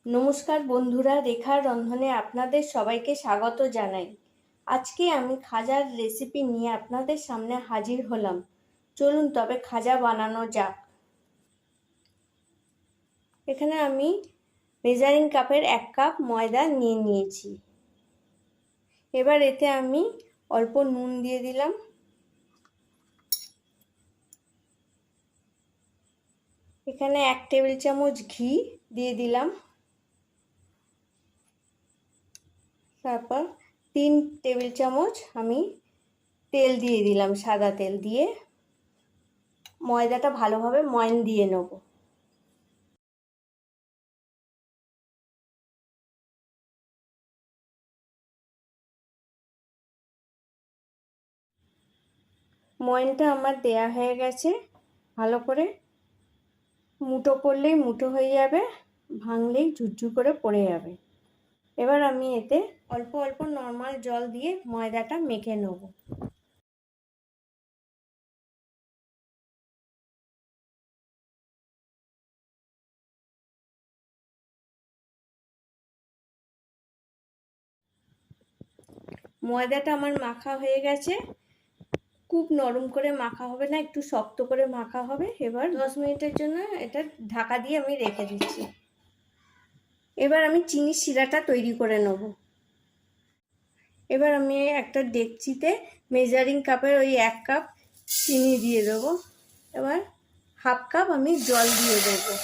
নমস্কার বন্ধুরা, রেখার রন্ধনে আপনাদের সবাইকে স্বাগত জানাই। আজকে আমি খাজার রেসিপি নিয়ে আপনাদের সামনে হাজির হলাম। চলুন তবে খাজা বানানো যাক। এখানে আমি মেজারিং কাপের 1 কাপ ময়দা নিয়ে নিয়েছি। এবার এতে আমি অল্প নুন দিয়ে দিলাম, এখানে 1 টেবিল চামচ ঘি দিয়ে দিলাম, তারপর 3 টেবিল চামচ আমি তেল দিয়ে দিলাম। সাদা তেল দিয়ে ময়দাটা ভালোভাবে ময়ান দিয়ে নেব। ময়ানটা আমার দেয়া হয়ে গেছে। ভালো করে মুঠো করলেই মুঠো হয়ে যাবে, ভাঙলেই ঝুরঝুর করে পড়ে যাবে। এবার আমি এতে অল্প অল্প নর্মাল জল দিয়ে ময়দাটা মেখে নেব। ময়দাটা আমার মাখা হয়ে গেছে। খুব নরম করে মাখা হবে না, একটু শক্ত করে মাখা হবে। এবার 10 মিনিটের জন্য এটা ঢাকা দিয়ে আমি রেখে দিচ্ছি। এবার আমি চিনির শিরাটা তৈরি করে নেব। এবার আমি একটা ডেকচিতে মেজারিং কাপের ওই 1 কাপ চিনি দিয়ে দেবো। এবার 1/2 কাপ আমি জল দিয়ে দেবো।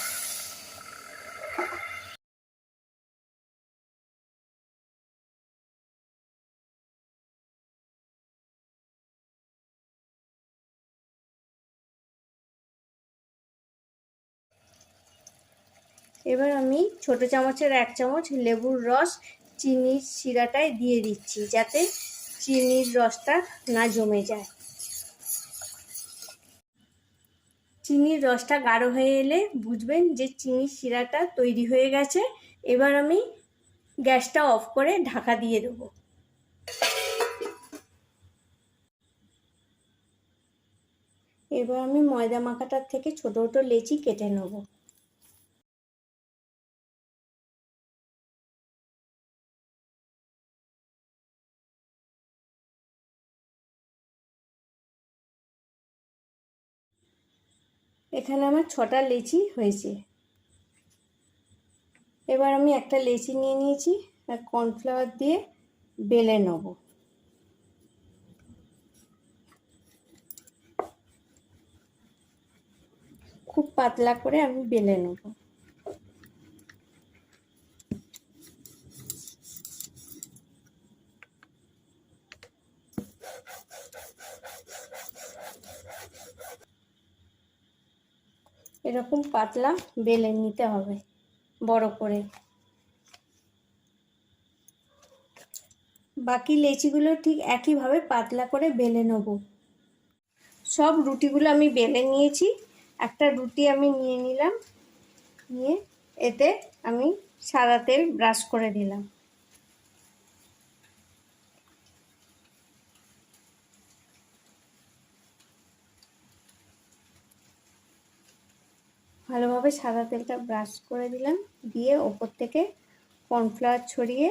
এবার আমি ছোট চামচের 1 চামচ লেবুর রস চিনির শিরাটায় দিয়ে দিচ্ছি, যাতে চিনির রসটা না জমে যায়। চিনির রসটা গাঢ় হয়ে এলে বুঝবেন যে চিনির শিরাটা তৈরি হয়ে গেছে। এবার আমি গ্যাসটা অফ করে ঢাকা দিয়ে দেবো। এবার আমি ময়দা মাখাটার থেকে ছোট ছোট লেচি কেটে নেব। এখানে আমার 6টা লেচি হয়েছে। এবার আমি একটা লেচি নিয়ে নিয়েছি আর কর্নফ্লাওয়ার দিয়ে বেলে নেব। খুব পাতলা করে আমি বেলে নেব। এরকম পাতলা বেলে নিতে হবে বড় করে। বাকি লেচিগুলো ঠিক একইভাবে পাতলা করে বেলে নেব। সব রুটিগুলো আমি বেলে নিয়েছি। একটা রুটি আমি নিয়ে নিলাম, নিয়ে এতে আমি সাদা তেল ব্রাশ করে দিলাম। ভালোভাবে সাদা তেলটা ব্রাশ করে দিলাম, দিয়ে ওপর থেকে কর্নফ্লাওয়ার ছড়িয়ে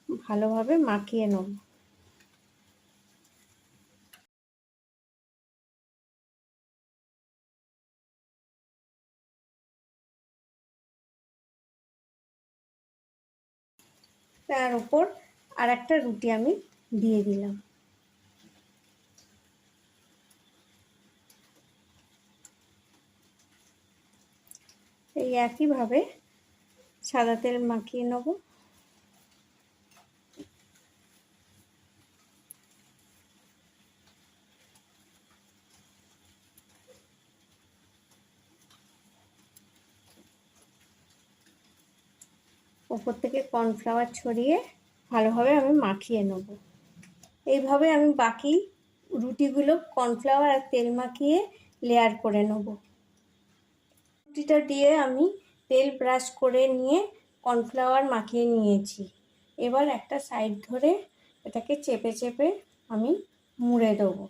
ভালোভাবে মাখিয়ে নেব। তার উপর আর একটা রুটি আমি দিয়ে দিলাম। এই একইভাবে সাদা তেল মাখিয়ে নেব। ওপর থেকে কর্নফ্লাওয়ার ছড়িয়ে ভালোভাবে আমি মাখিয়ে নেব। এইভাবে আমি বাকি রুটিগুলো কর্নফ্লাওয়ার আর তেল মাখিয়ে লেয়ার করে নেব। রুটিটা দিয়ে আমি তেল ব্রাশ করে নিয়ে কর্নফ্লাওয়ার মাখিয়ে নিয়েছি। এবার একটা সাইড ধরে এটাকে চেপে চেপে আমি মুড়ে দেবো।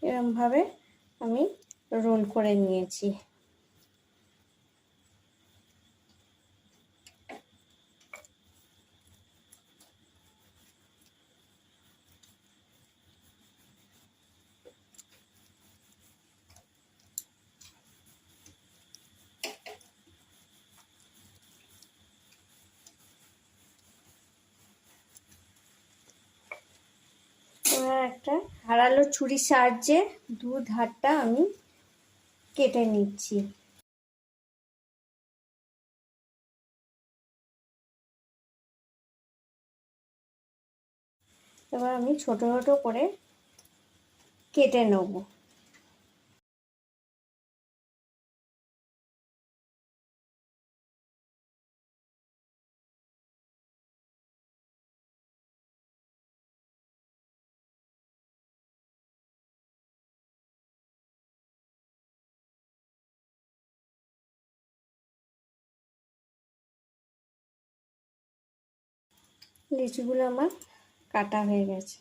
এরকমভাবে আমি রোল করে নিয়েছি। এবার একটা ধারালো ছুরির সাহায্যে দু ধারটা আমি কেটে নিচ্ছি। এবার আমি ছোট ছোট করে কেটে নেব। লিচুগুলো আমার কাটা হয়ে গেছে।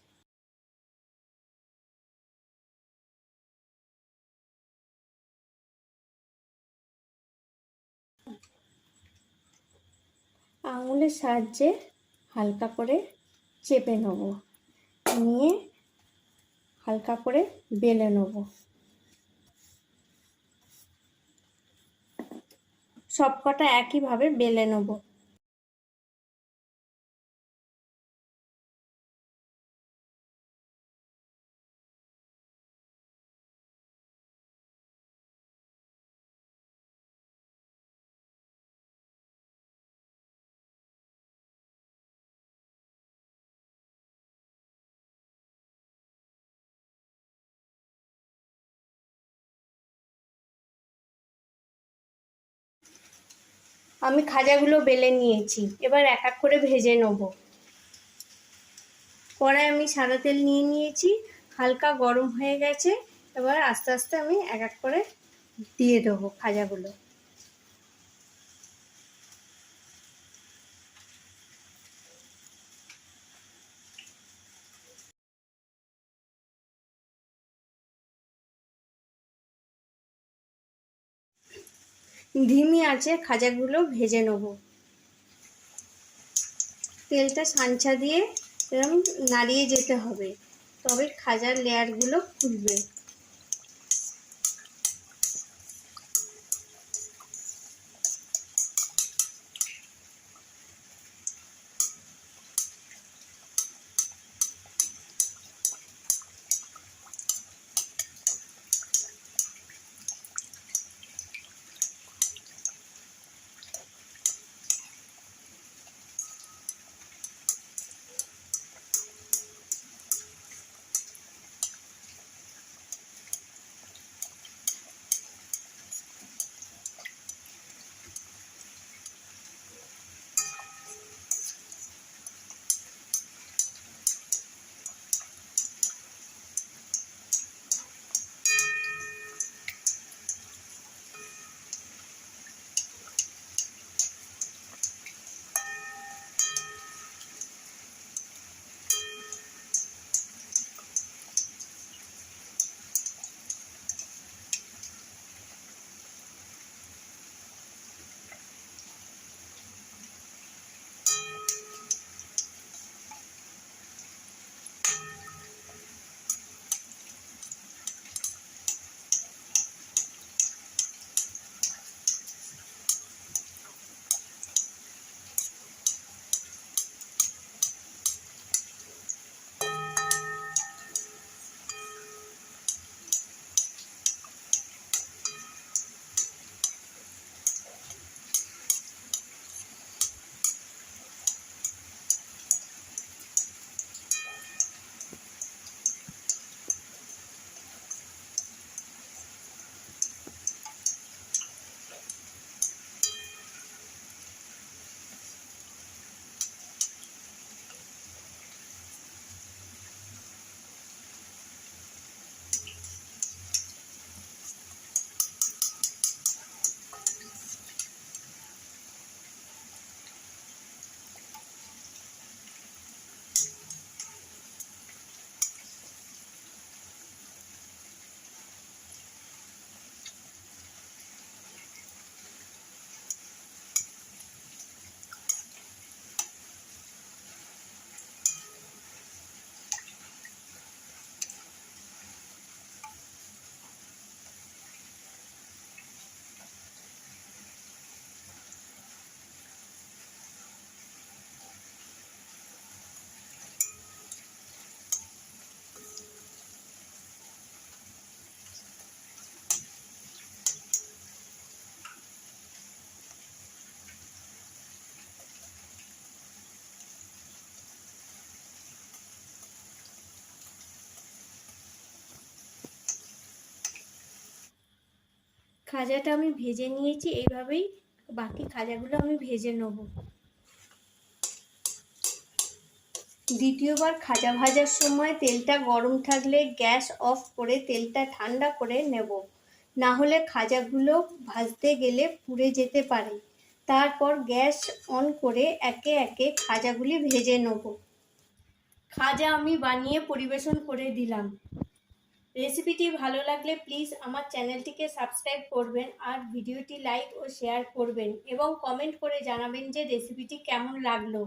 আঙুলের সাহায্যে হালকা করে চেপে নেব, নিয়ে হালকা করে বেলে নেব। সবকটা একইভাবে বেলে নেব। আমি খাজাগুলো বেলে নিয়েছি, এবার এক এক করে ভেজে নেব। কড়াই আমি সাদা তেল নিয়ে নিয়েছি, হালকা গরম হয়ে গেছে। এবার আস্তে আস্তে আমি এক এক করে দিয়ে দেবো খাজাগুলো। ধিমি আঁচে খাজাগুলো ভেজে নেব। তেলটা সানছা দিয়ে এরকম নাড়িয়ে যেতে হবে, তবে খাজার লেয়ারগুলো খুলবে। খাজাটা আমি ভেজে নিয়েছি, এইভাবেই বাকি খাজাগুলো আমি ভেজে নেব। দ্বিতীয়বার খাজা ভাজার সময় তেলটা গরম থাকলে গ্যাস অফ করে তেলটা ঠান্ডা করে নেব, না হলে খাজাগুলো ভাজতে গেলে পুড়ে যেতে পারে। তারপর গ্যাস অন করে একে একে খাজাগুলি ভেজে নেব। খাজা আমি বানিয়ে পরিবেশন করে দিলাম। রেসিপিটি ভালো লাগলে প্লিজ আমার চ্যানেলটিকে সাবস্ক্রাইব করবেন আর ভিডিওটি লাইক ও শেয়ার করবেন এবং কমেন্ট করে জানাবেন যে রেসিপিটি কেমন লাগলো।